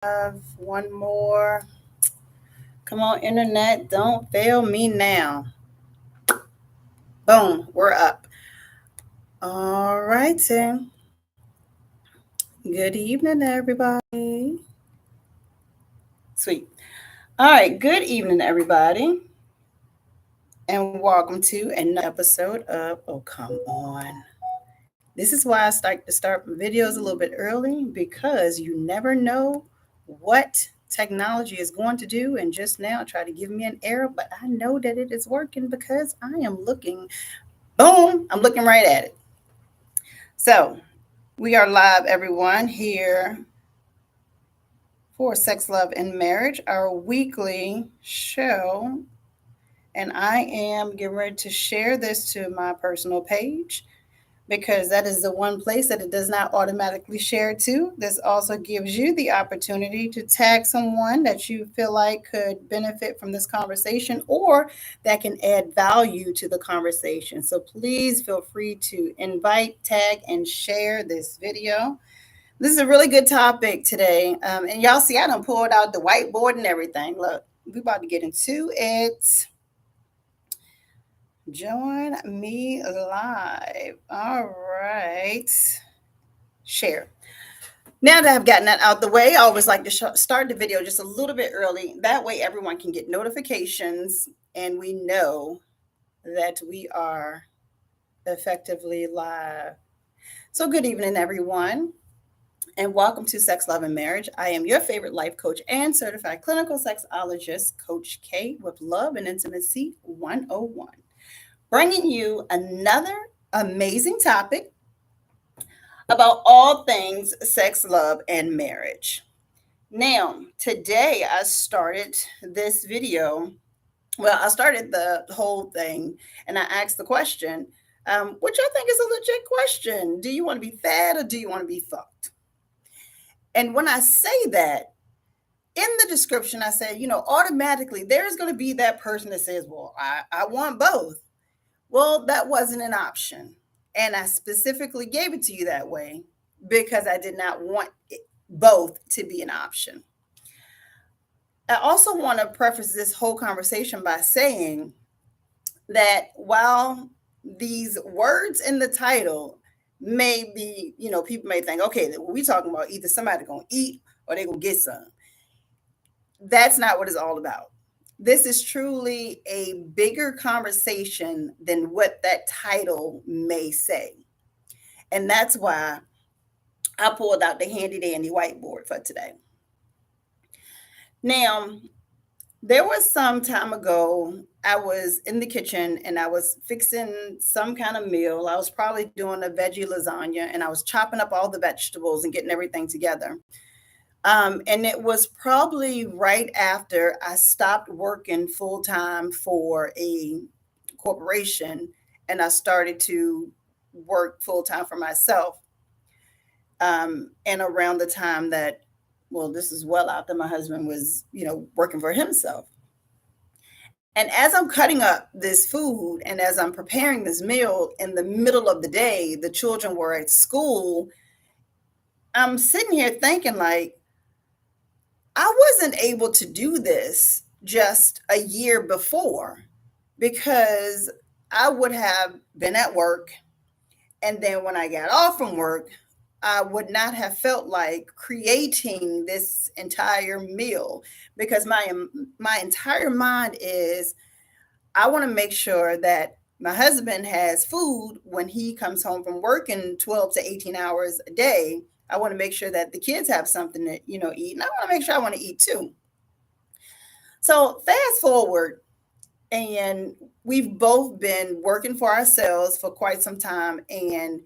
have one more. Come on, internet, don't fail me now. Boom, we're up. All righty. Good evening, everybody. Sweet. All right, good evening, everybody, and welcome to another episode of Oh Come On. This is why I start videos a little bit early because you never know what technology is going to do. And just now, try to give me an error, but I know that it is working because I am looking. Boom! I'm looking right at it. So we are live, everyone, here for Sex, Love, and Marriage, our weekly show. And I am getting ready to share this to my personal page because that is the one place that it does not automatically share to. This also gives you the opportunity to tag someone that you feel like could benefit from this conversation or that can add value to the conversation. So please feel free to invite, tag, and share this video. This is a really good topic today. And y'all see, I done pulled out the whiteboard and everything. Look, we about to get into it. Join me live. All right. Share. Now that I've gotten that out the way, I always like to start the video just a little bit early. That way, everyone can get notifications and we know that we are effectively live. So, good evening, everyone, and welcome to Sex, Love, and Marriage. I am your favorite life coach and certified clinical sexologist, Coach K, with Love and Intimacy 101. Bringing you another amazing topic about all things sex, love, and marriage. Now, today I started this video. Well, I started the whole thing and I asked the question, which I think is a legit question. Do you want to be fed or do you want to be fucked? And when I say that, in the description, I said, automatically there's going to be that person that says, well, I want both. Well, that wasn't an option. And I specifically gave it to you that way because I did not want both to be an option. I also want to preface this whole conversation by saying that while these words in the title may be, people may think, okay, we talking about either somebody going to eat or they going to get some. That's not what it's all about. This is truly a bigger conversation than what that title may say. And that's why I pulled out the handy dandy whiteboard for today. Now, there was some time ago, I was in the kitchen and I was fixing some kind of meal. I was probably doing a veggie lasagna and I was chopping up all the vegetables and getting everything together. And it was probably right after I stopped working full time for a corporation and I started to work full time for myself. And around the time that, well, this is well after my husband was, working for himself. And as I'm cutting up this food and as I'm preparing this meal in the middle of the day, the children were at school. I'm sitting here thinking, like, I wasn't able to do this just a year before because I would have been at work. And then when I got off from work, I would not have felt like creating this entire meal because my entire mind is I want to make sure that my husband has food when he comes home from working 12 to 18 hours a day. I want to make sure that the kids have something to, eat. And I want to make sure I want to eat too. So fast forward, and we've both been working for ourselves for quite some time. And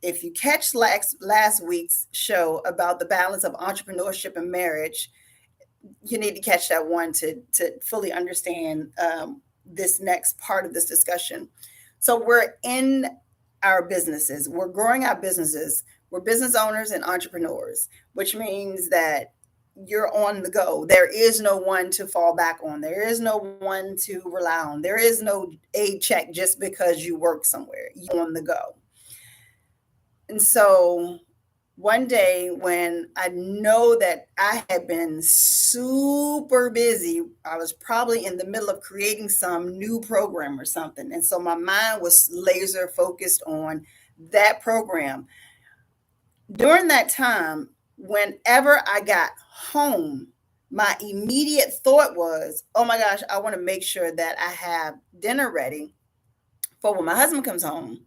if you catch last week's show about the balance of entrepreneurship and marriage, you need to catch that one to fully understand this next part of this discussion. So we're in our businesses, we're growing our businesses, we're business owners and entrepreneurs, which means that you're on the go. There is no one to fall back on. There is no one to rely on. There is no aid check just because you work somewhere. You're on the go. And so one day when I know that I had been super busy. I was probably in the middle of creating some new program or something. And so my mind was laser focused on that program. During that time, whenever I got home, my immediate thought was, oh my gosh, I want to make sure that I have dinner ready for when my husband comes home.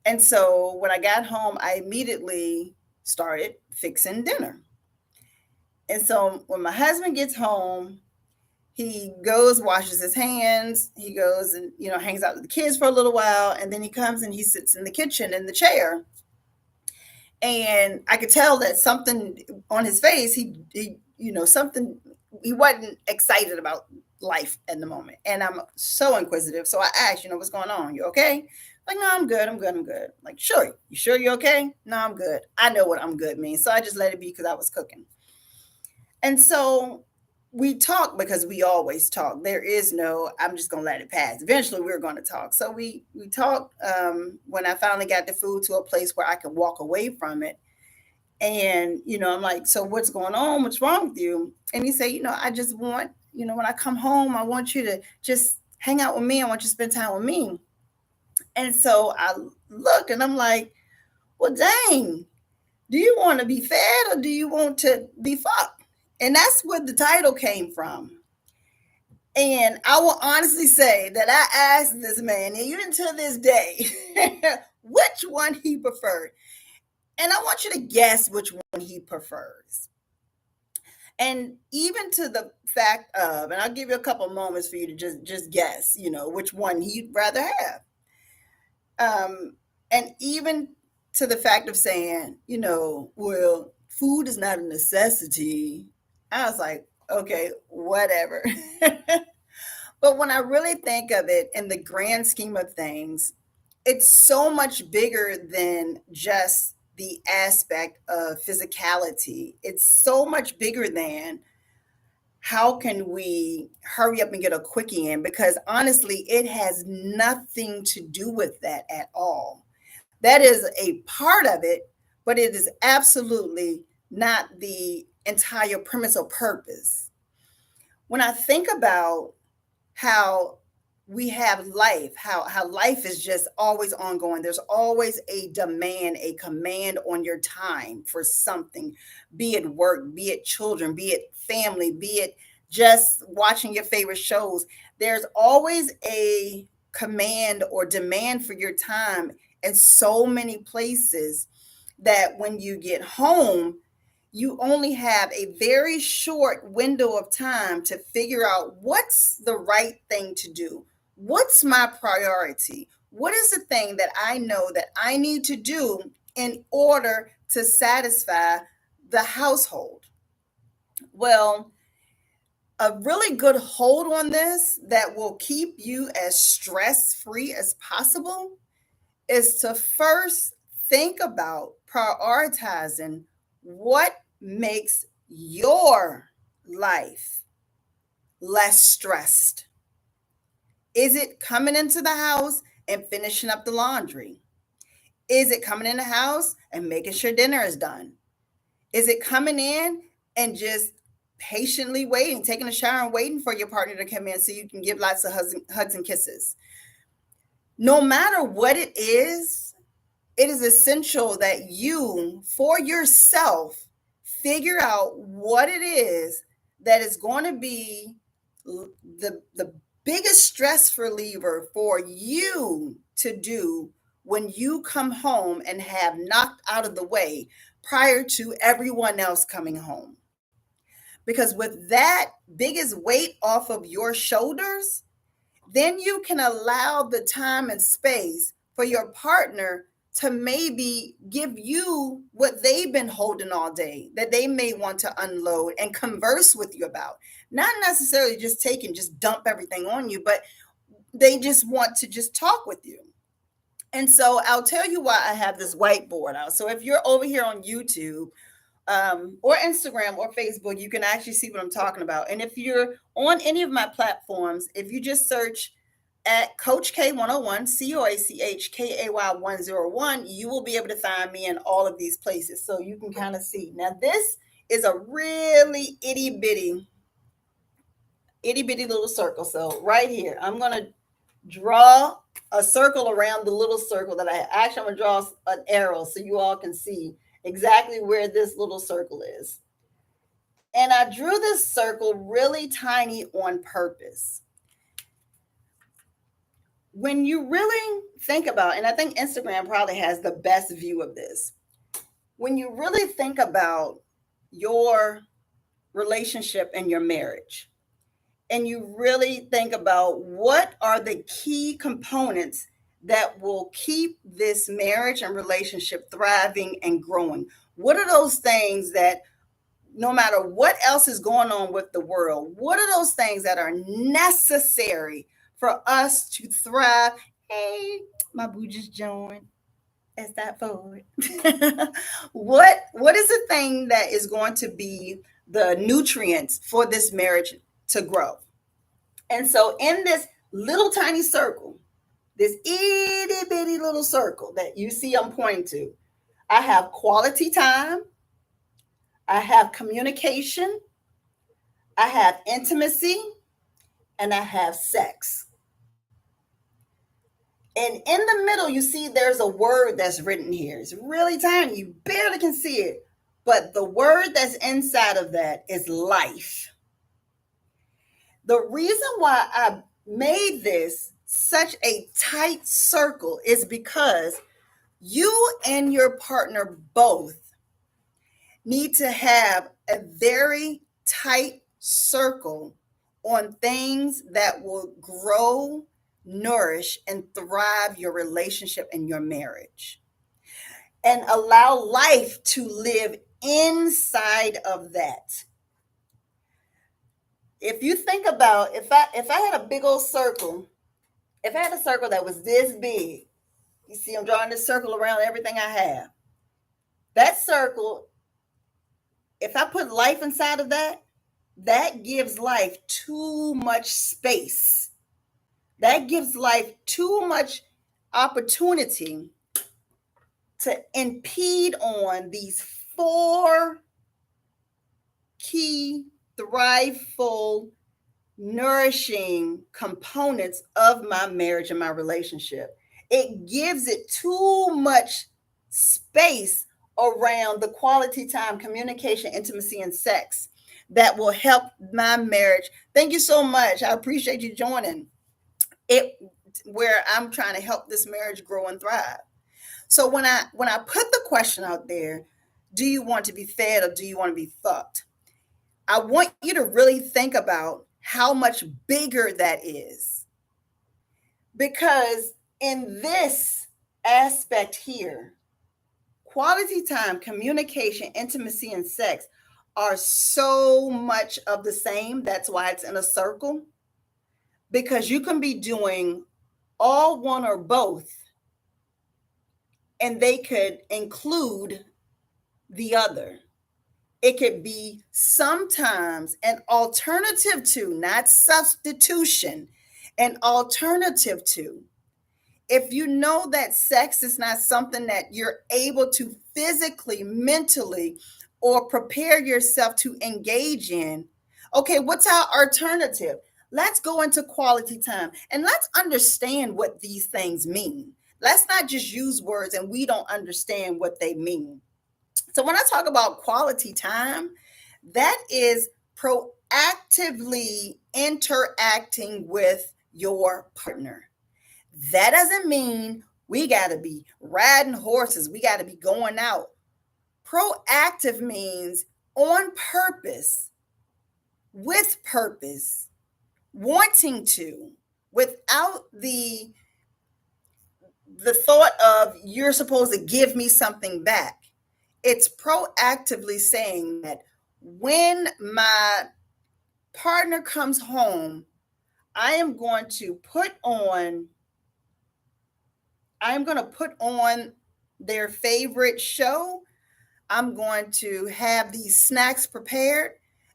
And so when I got home, I immediately started fixing dinner. And so when my husband gets home, he goes, washes his hands, he goes and, hangs out with the kids for a little while. And then he comes and he sits in the kitchen in the chair. And I could tell that something on his face, something, he wasn't excited about life at the moment. And I'm so inquisitive. So I asked, what's going on? You okay? Like, no, I'm good. I'm good. I'm good. Like, sure. You sure you're okay? No, I'm good. I know what I'm good means. So I just let it be because I was cooking. And so we talk because we always talk. There is no, I'm just going to let it pass. Eventually we're going to talk. So we talked when I finally got the food to a place where I could walk away from it. And, I'm like, so what's going on? What's wrong with you? And he said, I just want, when I come home, I want you to just hang out with me. I want you to spend time with me. And so I looked and I'm like, well, dang, do you want to be fed or do you want to be fucked? And that's where the title came from. And I will honestly say that I asked this man, and even to this day, which one he preferred. And I want you to guess which one he prefers. And even to the fact of, and I'll give you a couple moments for you to just guess, which one he'd rather have. And even to the fact of saying, well, food is not a necessity. I was like, okay, whatever. But when I really think of it in the grand scheme of things, it's so much bigger than just the aspect of physicality. It's so much bigger than how can we hurry up and get a quickie in? Because honestly, it has nothing to do with that at all. That is a part of it, but it is absolutely not the entire premise or purpose. When I think about how we have life, how life is just always ongoing. There's always a demand, a command on your time for something, be it work, be it children, be it family, be it just watching your favorite shows. There's always a command or demand for your time in so many places that when you get home, you only have a very short window of time to figure out what's the right thing to do. What's my priority? What is the thing that I know that I need to do in order to satisfy the household? Well, a really good hold on this that will keep you as stress free as possible is to first think about prioritizing what makes your life less stressed. Is it coming into the house and finishing up the laundry? Is it coming in the house and making sure dinner is done? Is it coming in and just patiently waiting, taking a shower and waiting for your partner to come in so you can give lots of hugs and kisses? No matter what it is essential that you, for yourself, figure out what it is that is going to be the biggest stress reliever for you to do when you come home and have knocked out of the way prior to everyone else coming home. Because with that biggest weight off of your shoulders, then you can allow the time and space for your partner to maybe give you what they've been holding all day that they may want to unload and converse with you about. Not necessarily just take and just dump everything on you, but they just want to just talk with you. And so I'll tell you why I have this whiteboard out. So if you're over here on YouTube, or Instagram or Facebook, you can actually see what I'm talking about. And if you're on any of my platforms, if you just search at Coach K 101, CoachKay 101, you will be able to find me in all of these places. So you can kind of see. Now, this is a really itty bitty little circle. So right here, I'm going to draw a circle around the little circle that I'm going to draw an arrow so you all can see exactly where this little circle is. And I drew this circle really tiny on purpose. When you really think about, and I think Instagram probably has the best view of this, when you really think about your relationship and your marriage, and you really think about what are the key components that will keep this marriage and relationship thriving and growing, what are those things that no matter what else is going on with the world, what are those things that are necessary for us to thrive? Hey, my boo just joined. Is that forward? What is the thing that is going to be the nutrients for this marriage to grow? And so in this little tiny circle, this itty bitty little circle that you see I'm pointing to, I have quality time, I have communication, I have intimacy, and I have sex. And in the middle, you see there's a word that's written here. It's really tiny. You barely can see it. But the word that's inside of that is life. The reason why I made this such a tight circle is because you and your partner both need to have a very tight circle on things that will grow, nourish, and thrive your relationship and your marriage. And allow life to live inside of that. If you think about if I had a big old circle, if I had a circle that was this big, you see I'm drawing this circle around everything I have. That circle, if I put life inside of that, that gives life too much space. That gives life too much opportunity to impede on these four key, thriveful, nourishing components of my marriage and my relationship. It gives it too much space around the quality time, communication, intimacy, and sex that will help my marriage. Thank you so much. I appreciate you joining it, where I'm trying to help this marriage grow and thrive. So when I put the question out there, do you want to be fed or do you want to be fucked? I want you to really think about how much bigger that is. Because in this aspect here, quality time, communication, intimacy, and sex are so much of the same. That's why it's in a circle. Because you can be doing all one or both, and they could include the other. It could be sometimes an alternative to, not substitution, an alternative to. If you know that sex is not something that you're able to physically, mentally, or prepare yourself to engage in, okay, what's our alternative? Let's go into quality time and let's understand what these things mean. Let's not just use words and we don't understand what they mean. So when I talk about quality time, that is proactively interacting with your partner. That doesn't mean we got to be riding horses, we got to be going out. Proactive means on purpose, with purpose, wanting to, without the thought of you're supposed to give me something back. It's proactively saying that when my partner comes home, I am going to put on their favorite show. I'm going to have these snacks prepared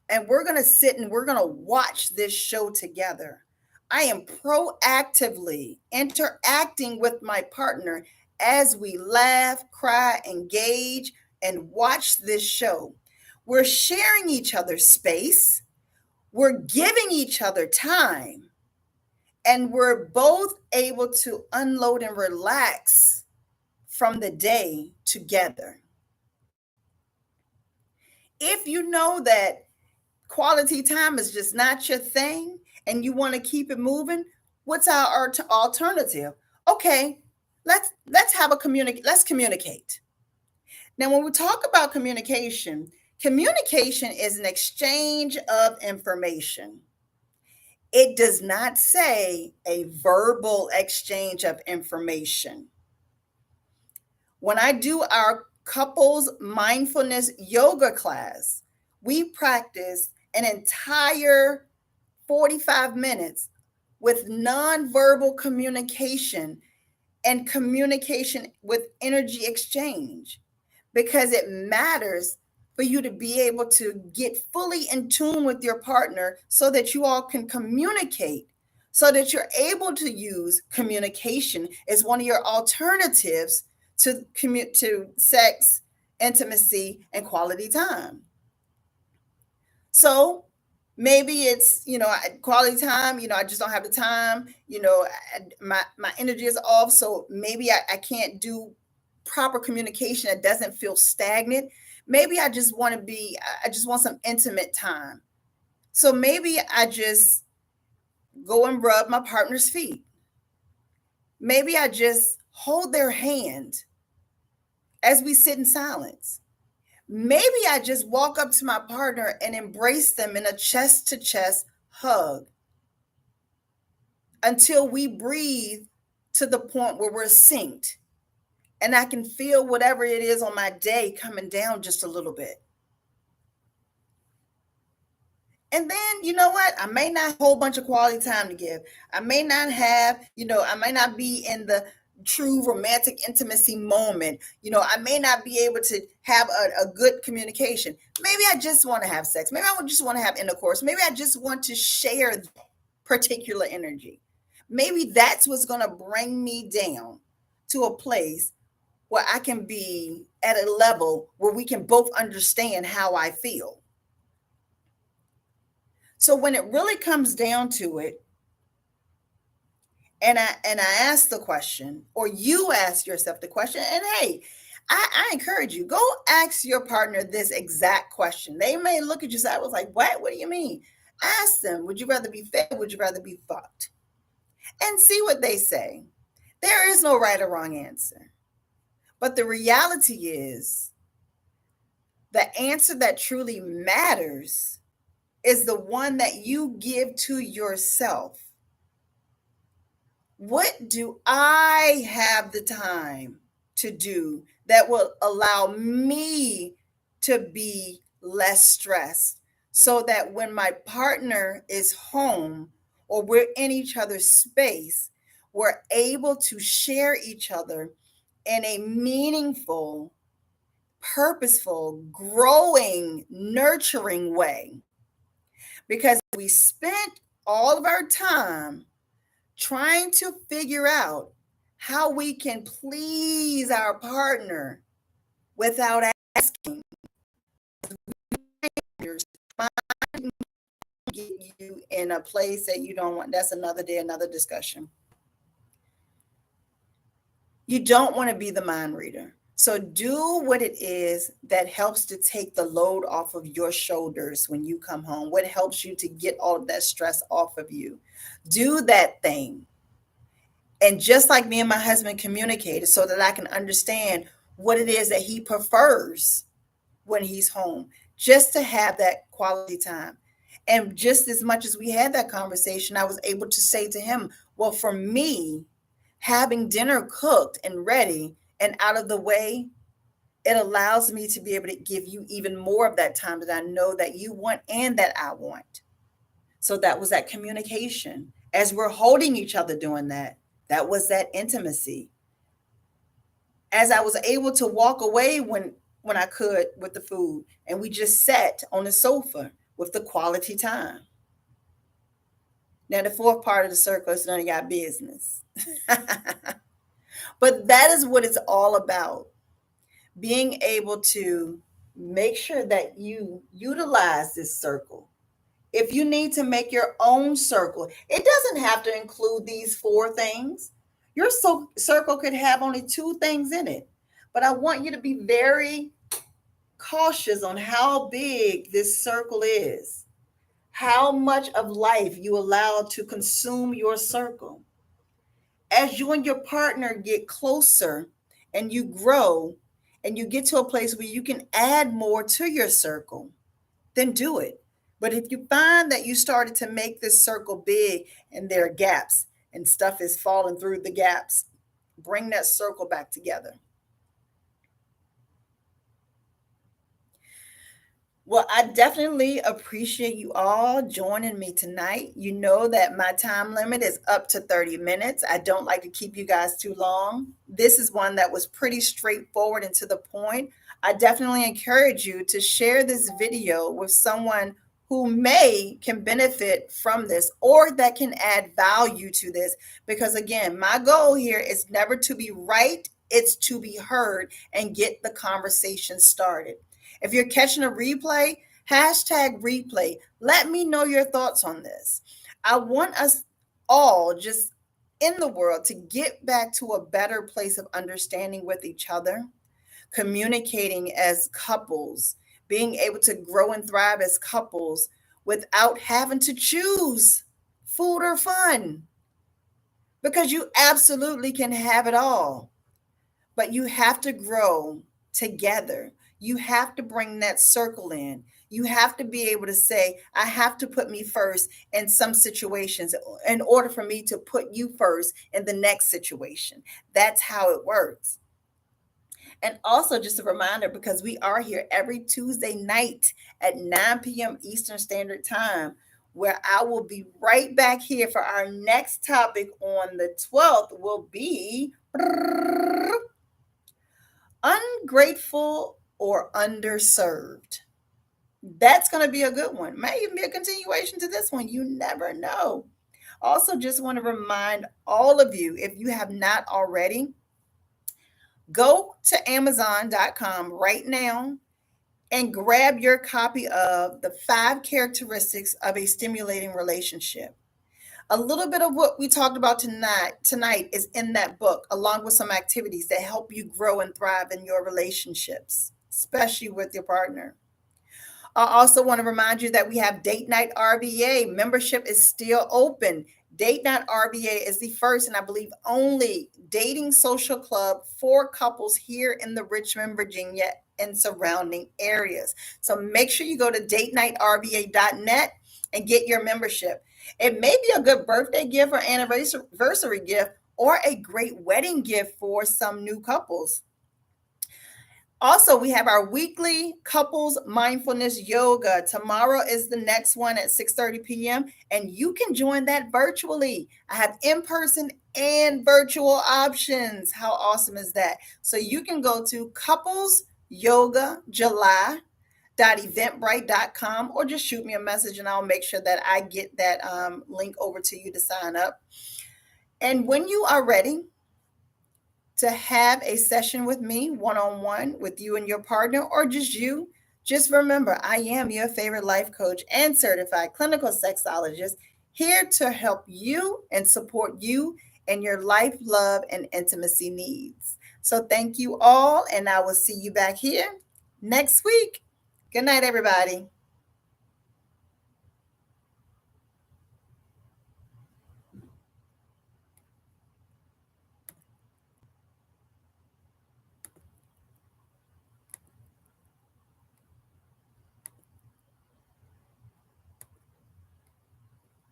and we're going to sit and we're going to watch this show together. I am proactively interacting with my partner as we laugh, cry, engage, and watch this show. We're sharing each other's space, we're giving each other time, and we're both able to unload and relax from the day together. If you know that quality time is just not your thing and you want to keep it moving, what's our alternative? Okay, let's have a let's communicate. Now when we talk about communication, communication is an exchange of information. It does not say a verbal exchange of information. When I do our couples mindfulness yoga class, we practice an entire 45 minutes with nonverbal communication and communication with energy exchange, because it matters for you to be able to get fully in tune with your partner so that you all can communicate, so that you're able to use communication as one of your alternatives to to sex, intimacy, and quality time. So maybe it's, quality time, I just don't have the time, my energy is off. So maybe I can't do proper communication that doesn't feel stagnant. Maybe I just want some intimate time. So maybe I just go and rub my partner's feet. Maybe I just hold their hand as we sit in silence. Maybe I just walk up to my partner and embrace them in a chest to chest hug until we breathe to the point where we're synced and I can feel whatever it is on my day coming down just a little bit. And then, you know what? I may not have a whole bunch of quality time to give. I may not have, I may not be in the true romantic intimacy moment. I may not be able to have a good communication. Maybe I just want to have sex. Maybe I just want to have intercourse. Maybe I just want to share that particular energy. Maybe that's what's going to bring me down to a place where I can be at a level where we can both understand how I feel. So when it really comes down to it, and I ask the question, or you ask yourself the question, and hey, I encourage you, go ask your partner this exact question. They may look at you and I was like, what do you mean? Ask them, would you rather be fed, would you rather be fucked? And see what they say. There is no right or wrong answer, but the reality is the answer that truly matters is the one that you give to yourself. What do I have the time to do that will allow me to be less stressed, so that when my partner is home or we're in each other's space, we're able to share each other in a meaningful, purposeful, growing, nurturing way? Because we spent all of our time trying to figure out how we can please our partner without asking. Get you in a place that you don't want. That's another day, another discussion. You don't want to be the mind reader. So do what it is that helps to take the load off of your shoulders when you come home. What helps you to get all of that stress off of you? Do that thing. And just like me and my husband communicated, so that I can understand what it is that he prefers when he's home, just to have that quality time. And just as much as we had that conversation, I was able to say to him, well, for me, having dinner cooked and ready and out of the way, it allows me to be able to give you even more of that time that I know that you want and that I want. So that was that communication. As we're holding each other doing that, that was that intimacy. As I was able to walk away when I could with the food, and we just sat on the sofa with the quality time. Now, the fourth part of the circle is none of your business. But that is what it's all about, being able to make sure that you utilize this circle. If you need to make your own circle, it doesn't have to include these four things. Your circle could have only two things in it. But I want you to be very cautious on how big this circle is, how much of life you allow to consume your circle. As you and your partner get closer and you grow and you get to a place where you can add more to your circle, then do it. But if you find that you started to make this circle big and there are gaps and stuff is falling through the gaps, bring that circle back together. Well, I definitely appreciate you all joining me tonight. You know that my time limit is up to 30 minutes. I don't like to keep you guys too long. This is one that was pretty straightforward and to the point. I definitely encourage you to share this video with someone who may can benefit from this or that can add value to this, because again, my goal here is never to be right, it's to be heard and get the conversation started. If you're catching a replay, hashtag replay. Let me know your thoughts on this. I want us all just in the world to get back to a better place of understanding with each other, communicating as couples, being able to grow and thrive as couples without having to choose food or fun. Because you absolutely can have it all, but you have to grow together. You have to bring that circle in. You have to be able to say, I have to put me first in some situations in order for me to put you first in the next situation. That's how it works. And also, just a reminder, because we are here every Tuesday night at 9 p.m. Eastern Standard Time, where I will be right back here for our next topic on the 12th will be ungrateful or underserved. That's going to be a good one. May even be a continuation to this one. You never know. Also, just want to remind all of you, if you have not already, go to Amazon.com right now and grab your copy of The 5 Characteristics of a Stimulating Relationship. A little bit of what we talked about tonight is in that book, along with some activities that help you grow and thrive in your relationships, especially with your partner. I also want to remind you that we have Date Night RBA. Membership is still open. Date Night RBA is the first and I believe only dating social club for couples here in the Richmond, Virginia and surrounding areas. So make sure you go to datenightRBA.net and get your membership. It may be a good birthday gift or anniversary gift or a great wedding gift for some new couples. Also, we have our weekly couples mindfulness yoga. Tomorrow is the next one at 6:30 p.m. and you can join that virtually. I have in-person and virtual options. How awesome is that? So you can go to couples yoga july.eventbrite.com or just shoot me a message and I'll make sure that I get that link over to you to sign up. And when you are ready to have a session with me one-on-one with you and your partner or just you, just remember I am your favorite life coach and certified clinical sexologist, here to help you and support you in your life, love, and intimacy needs. So thank you all, and I will see you back here next week. Good night, everybody.